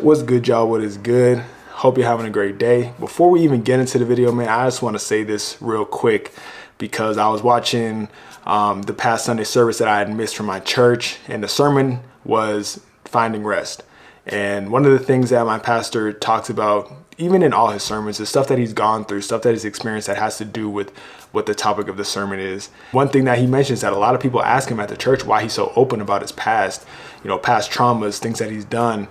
What's good, y'all? What is good? Hope you're having a great day. Before we even get into the video, man, I just want to say this real quick because I was watching the past Sunday service that I had missed from my church, and the sermon was finding rest. And one of the things that my pastor talks about, even in all his sermons, is stuff that he's gone through, stuff that he's experienced that has to do with what the topic of the sermon is. One thing that he mentions that a lot of people ask him at the church why he's so open about his past, past traumas, things that he's done,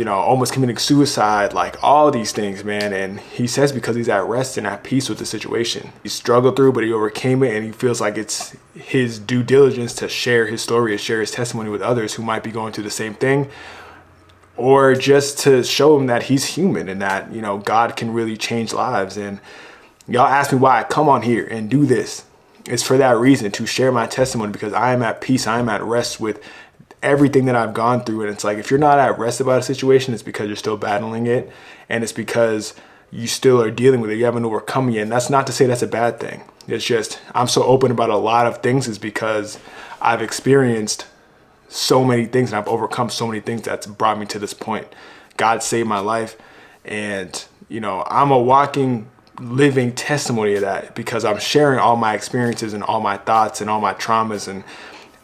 almost committing suicide, like all these things, man. And he says because he's at rest and at peace with the situation. He struggled through, but he overcame it, and he feels like it's his due diligence to share his story and share his testimony with others who might be going through the same thing, or just to show him that he's human and that, God can really change lives. And y'all ask me why I come on here and do this. It's for that reason, to share my testimony, because I am at peace. I am at rest with everything that I've gone through. And it's like, if you're not at rest about a situation, it's because you're still battling it. And it's because you still are dealing with it. You haven't overcome it. And that's not to say that's a bad thing. It's just, I'm so open about a lot of things is because I've experienced so many things and I've overcome so many things that's brought me to this point. God saved my life. And, I'm a walking, living testimony of that because I'm sharing all my experiences and all my thoughts and all my traumas and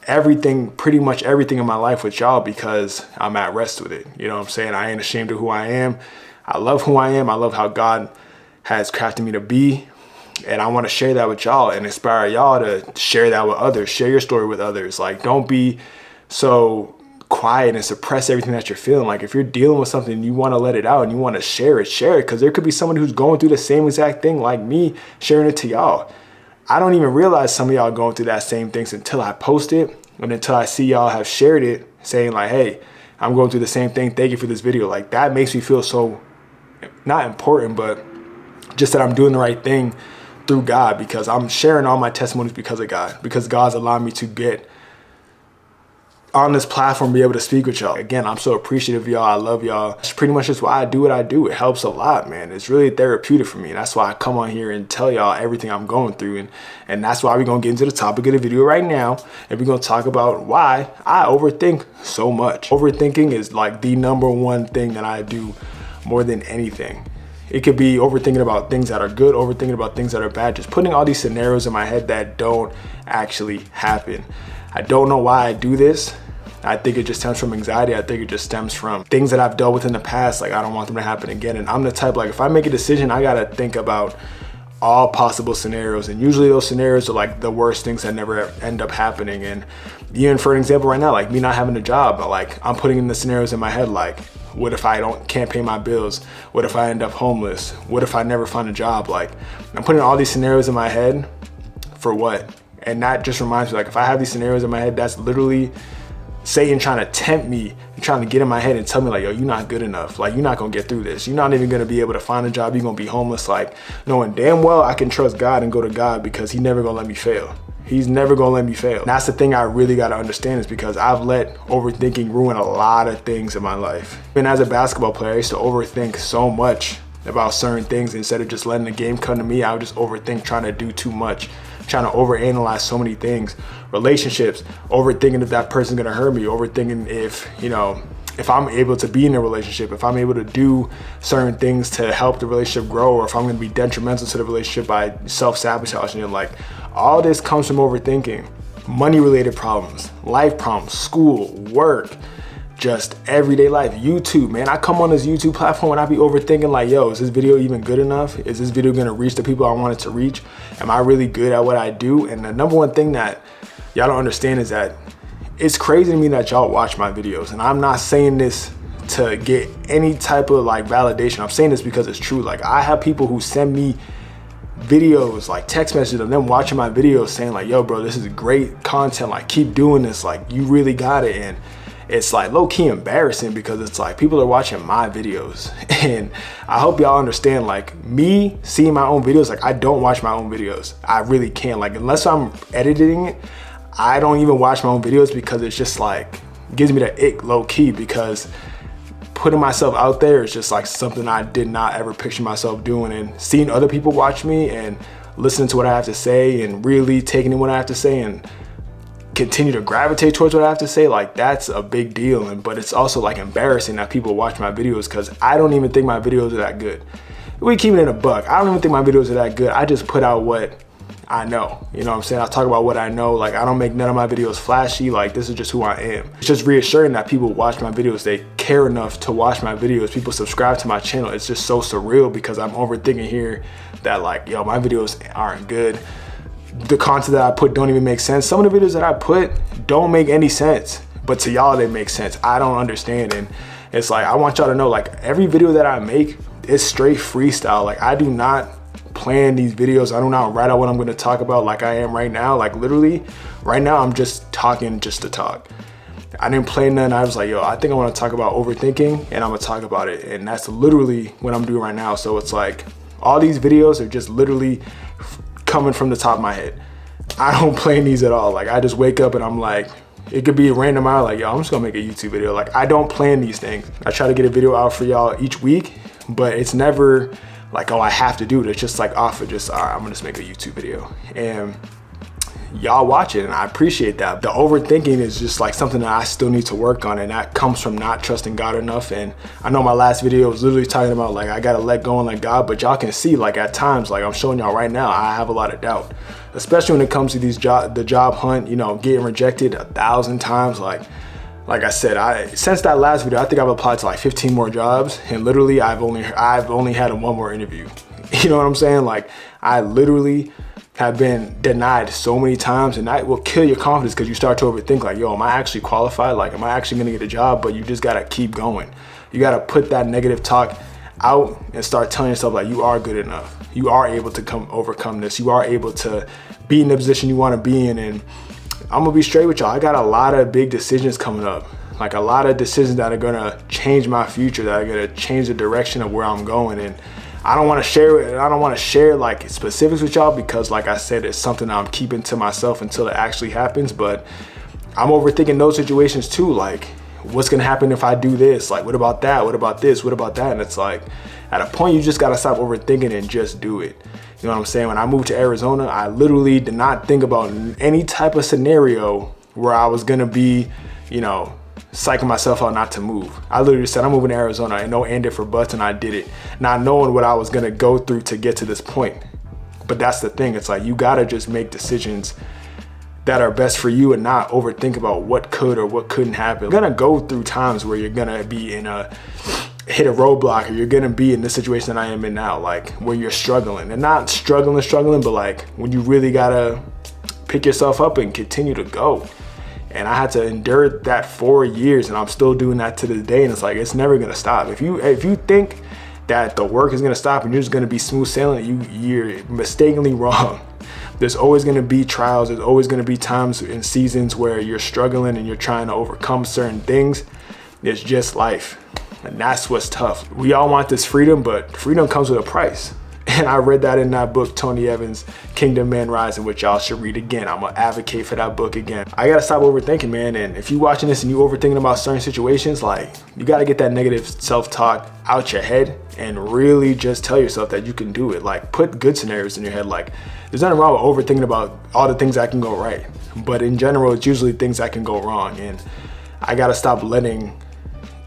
everything, pretty much everything in my life with y'all, because I'm at rest with it. You know what I'm saying? I ain't ashamed of who I am. I love who I am. I love how God has crafted me to be. And I want to share that with y'all and inspire y'all to share that with others. Share your story with others. Like, don't be so quiet and suppress everything that you're feeling. Like, if you're dealing with something and you want to let it out and you want to share it, because there could be someone who's going through the same exact thing like me, sharing it to y'all. I don't even realize some of y'all going through that same things until I post it and until I see y'all have shared it saying like, hey, I'm going through the same thing. Thank you for this video. Like, that makes me feel so not important, but just that I'm doing the right thing through God, because I'm sharing all my testimonies because of God, because God's allowed me to get on this platform, be able to speak with y'all. Again, I'm so appreciative of y'all. I love y'all. It's pretty much just why I do what I do. It helps a lot, man. It's really therapeutic for me. And that's why I come on here and tell y'all everything I'm going through. And that's why we're going to get into the topic of the video right now. And we're going to talk about why I overthink so much. Overthinking is like the number one thing that I do more than anything. It could be overthinking about things that are good, overthinking about things that are bad, just putting all these scenarios in my head that don't actually happen. I don't know why I do this. I think it just stems from anxiety. I think it just stems from things that I've dealt with in the past. Like, I don't want them to happen again. And I'm the type, like, if I make a decision, I got to think about all possible scenarios. And usually those scenarios are like the worst things that never end up happening. And even for an example right now, like me not having a job, but like I'm putting in the scenarios in my head, like, what if I can't pay my bills? What if I end up homeless? What if I never find a job? Like, I'm putting all these scenarios in my head for what? And that just reminds me, like, if I have these scenarios in my head, that's literally Satan trying to tempt me and trying to get in my head and tell me like, yo, you're not good enough. Like, you're not going to get through this. You're not even going to be able to find a job. You're going to be homeless. Like, knowing damn well I can trust God and go to God because he's never going to let me fail. He's never going to let me fail. And that's the thing I really got to understand, is because I've let overthinking ruin a lot of things in my life. And as a basketball player, I used to overthink so much about certain things. Instead of just letting the game come to me, I would just overthink, trying to do too much, trying to overanalyze so many things. Relationships, overthinking if that person's gonna hurt me, overthinking if I'm able to be in a relationship, if I'm able to do certain things to help the relationship grow, or if I'm gonna be detrimental to the relationship by self-sabotaging. Like, all this comes from overthinking. Money-related problems, life problems, school, work, just everyday life. YouTube, man, I come on this YouTube platform and I be overthinking like, yo, is this video even good enough? Is this video gonna reach the people I want it to reach? Am I really good at what I do? And the number one thing that y'all don't understand is that it's crazy to me that y'all watch my videos. And I'm not saying this to get any type of like validation. I'm saying this because it's true. Like, I have people who send me videos, like text messages of them watching my videos saying like, yo, bro, this is great content. Like, keep doing this. Like, you really got it. And it's like low-key embarrassing because it's like people are watching my videos. And I hope y'all understand, like, me seeing my own videos, like, I don't watch my own videos. I really can't. Like, unless I'm editing it, I don't even watch my own videos because it's just like, it gives me the ick low-key, because putting myself out there is just like something I did not ever picture myself doing. And seeing other people watch me and listening to what I have to say and really taking in what I have to say and continue to gravitate towards what I have to say, like that's a big deal. But it's also like embarrassing that people watch my videos, because I don't even think my videos are that good. We keep it in a buck. I don't even think my videos are that good. I just put out what I know. You know what I'm saying? I talk about what I know. Like, I don't make none of my videos flashy. Like, this is just who I am. It's just reassuring that people watch my videos. They care enough to watch my videos. People subscribe to my channel. It's just so surreal, because I'm overthinking here that like, yo, my videos aren't good. The content that I put don't even make sense. Some of the videos that I put don't make any sense, but to y'all they make sense. I don't understand. And it's like, I want y'all to know, like, every video that I make is straight freestyle. Like, I do not plan these videos. I do not write out what I'm going to talk about like I am right now. Like, literally right now I'm just talking just to talk. I didn't plan none. I was like, yo, I think I want to talk about overthinking, and I'm gonna talk about it. And that's literally what I'm doing right now. So it's like, all these videos are just literally coming from the top of my head. I don't plan these at all. Like, I just wake up and I'm like, it could be a random hour, like, yo, I'm just gonna make a YouTube video. Like, I don't plan these things. I try to get a video out for y'all each week, but it's never like, oh, I have to do it. It's just like off of just, all right, I'm gonna just make a YouTube video. And y'all watch it, and I appreciate that. The overthinking is just like something that I still need to work on, and that comes from not trusting God enough. And I know my last video was literally talking about like, I gotta let go and let God, but y'all can see, like, at times, like I'm showing y'all right now, I have a lot of doubt, especially when it comes to these the job hunt, you know, getting rejected 1,000 times. Like I said, since that last video, I think I've applied to like 15 more jobs, and literally I've only had one more interview. You know what I'm saying? Like, I literally have been denied so many times, and that will kill your confidence, because you start to overthink, like, yo, am I actually qualified? Like, am I actually gonna get a job? But you just gotta keep going. You gotta put that negative talk out and start telling yourself, like, you are good enough. You are able to overcome this. You are able to be in the position you wanna be in. And I'm gonna be straight with y'all. I got a lot of big decisions coming up. Like, a lot of decisions that are gonna change my future, that are gonna change the direction of where I'm going. And I don't want to share it. I don't want to share like specifics with y'all, because like I said, it's something I'm keeping to myself until it actually happens. But I'm overthinking those situations too. Like, what's going to happen if I do this? Like, what about that? What about this? What about that? And it's like, at a point, you just got to stop overthinking and just do it. You know what I'm saying? When I moved to Arizona, I literally did not think about any type of scenario where I was going to be, you know, psyching myself out not to move. I literally said, I'm moving to Arizona, and no and if or buts, and I did it, not knowing what I was gonna go through to get to this point. But that's the thing, it's like, you gotta just make decisions that are best for you and not overthink about what could or what couldn't happen. You're gonna go through times where you're gonna be hit a roadblock, or you're gonna be in the situation that I am in now, like where you're struggling, and not struggling, but like when you really gotta pick yourself up and continue to go. And I had to endure that 4 years, and I'm still doing that to this day. And it's like, it's never gonna stop. If you think that the work is gonna stop and you're just gonna be smooth sailing, you're mistakenly wrong. There's always gonna be trials. There's always gonna be times and seasons where you're struggling and you're trying to overcome certain things. It's just life, and that's what's tough. We all want this freedom, but freedom comes with a price. And I read that in that book, Tony Evans' Kingdom Man Rising, which y'all should read again. I'm gonna advocate for that book again. I gotta stop overthinking, man. And if you watching this and you overthinking about certain situations, like, you gotta get that negative self-talk out your head and really just tell yourself that you can do it. Like, put good scenarios in your head. Like, there's nothing wrong with overthinking about all the things that can go right. But in general, it's usually things that can go wrong. And I gotta stop letting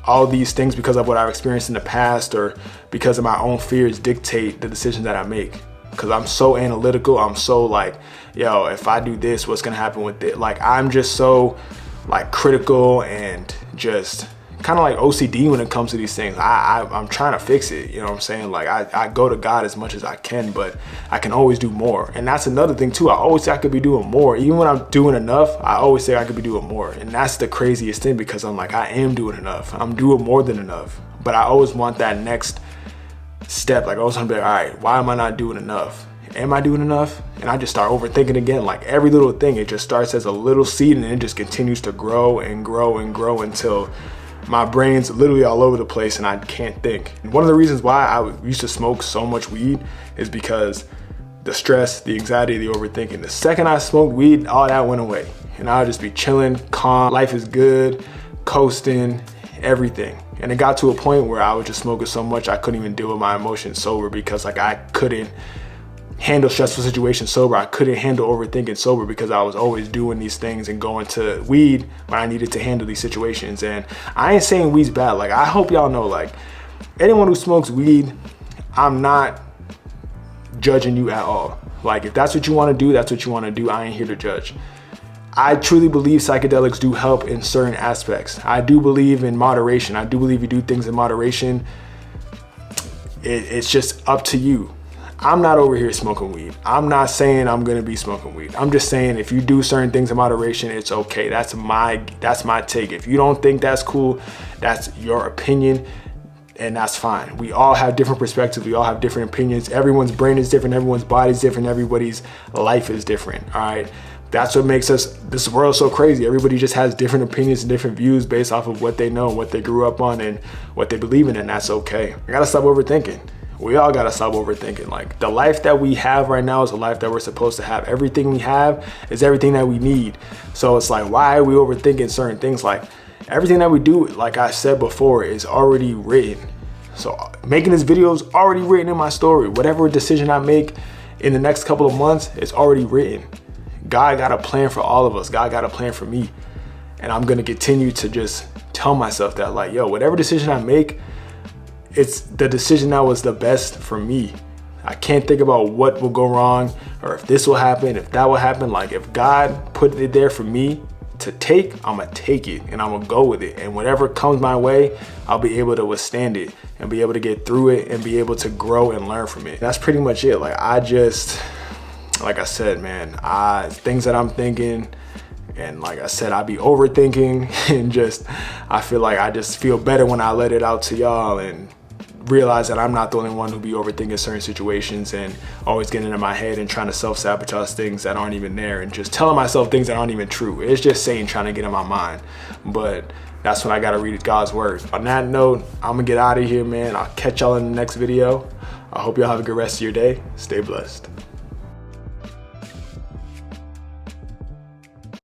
all these things, because of what I've experienced in the past or because of my own fears, dictate the decisions that I make. Because I'm so analytical. I'm so like, yo, if I do this, what's gonna happen with it? Like, I'm just so like critical and just kind of like OCD when it comes to these things. I'm trying to fix it. You know what I'm saying? Like, I go to God as much as I can, but I can always do more. And that's another thing too. I always say I could be doing more. Even when I'm doing enough, I always say I could be doing more. And that's the craziest thing, because I'm like, I am doing enough. I'm doing more than enough. But I always want that next step. Like, I always want to be like, all right, why am I not doing enough? Am I doing enough? And I just start overthinking again. Like, every little thing, it just starts as a little seed, and it just continues to grow and grow and grow until my brain's literally all over the place and I can't think. And one of the reasons why I used to smoke so much weed is because the stress, the anxiety, the overthinking. The second I smoked weed, all that went away. And I would just be chilling, calm, life is good, coasting, everything. And it got to a point where I was just smoking so much I couldn't even deal with my emotions sober, because like I couldn't handle stressful situations sober. I couldn't handle overthinking sober because I was always doing these things and going to weed when I needed to handle these situations. And I ain't saying weed's bad. Like, I hope y'all know, like, anyone who smokes weed, I'm not judging you at all. Like, if that's what you want to do, that's what you want to do. I ain't here to judge. I truly believe psychedelics do help in certain aspects. I do believe in moderation. I do believe you do things in moderation. It's just up to you. I'm not over here smoking weed. I'm not saying I'm gonna be smoking weed. I'm just saying if you do certain things in moderation, it's okay. That's my take. If you don't think that's cool, that's your opinion, and that's fine. We all have different perspectives. We all have different opinions. Everyone's brain is different. Everyone's body is different. Everybody's life is different, all right? That's what makes this world so crazy. Everybody just has different opinions and different views based off of what they know, what they grew up on, and what they believe in, and that's okay. I gotta stop overthinking. We all gotta stop overthinking. Like, the life that we have right now is the life that we're supposed to have. Everything we have is everything that we need. So it's like, why are we overthinking certain things? Like, everything that we do, like I said before, is already written. So making this video is already written in my story. Whatever decision I make in the next couple of months, it's already written. God got a plan for all of us. God got a plan for me. And I'm gonna continue to just tell myself that, like, yo, whatever decision I make, it's the decision that was the best for me. I can't think about what will go wrong or if this will happen, if that will happen. Like, if God put it there for me to take, I'm gonna take it and I'm gonna go with it. And whatever comes my way, I'll be able to withstand it and be able to get through it and be able to grow and learn from it. That's pretty much it. Like, like I said, man, things that I'm thinking, and like I said, I be overthinking, and I feel like I just feel better when I let it out to y'all and realize that I'm not the only one who be overthinking certain situations and always getting in my head and trying to self-sabotage things that aren't even there and just telling myself things that aren't even true. It's just Satan trying to get in my mind. But that's when I gotta read God's word. On that note, I'm gonna get out of here, man. I'll catch y'all in the next video. I hope y'all have a good rest of your day. Stay blessed.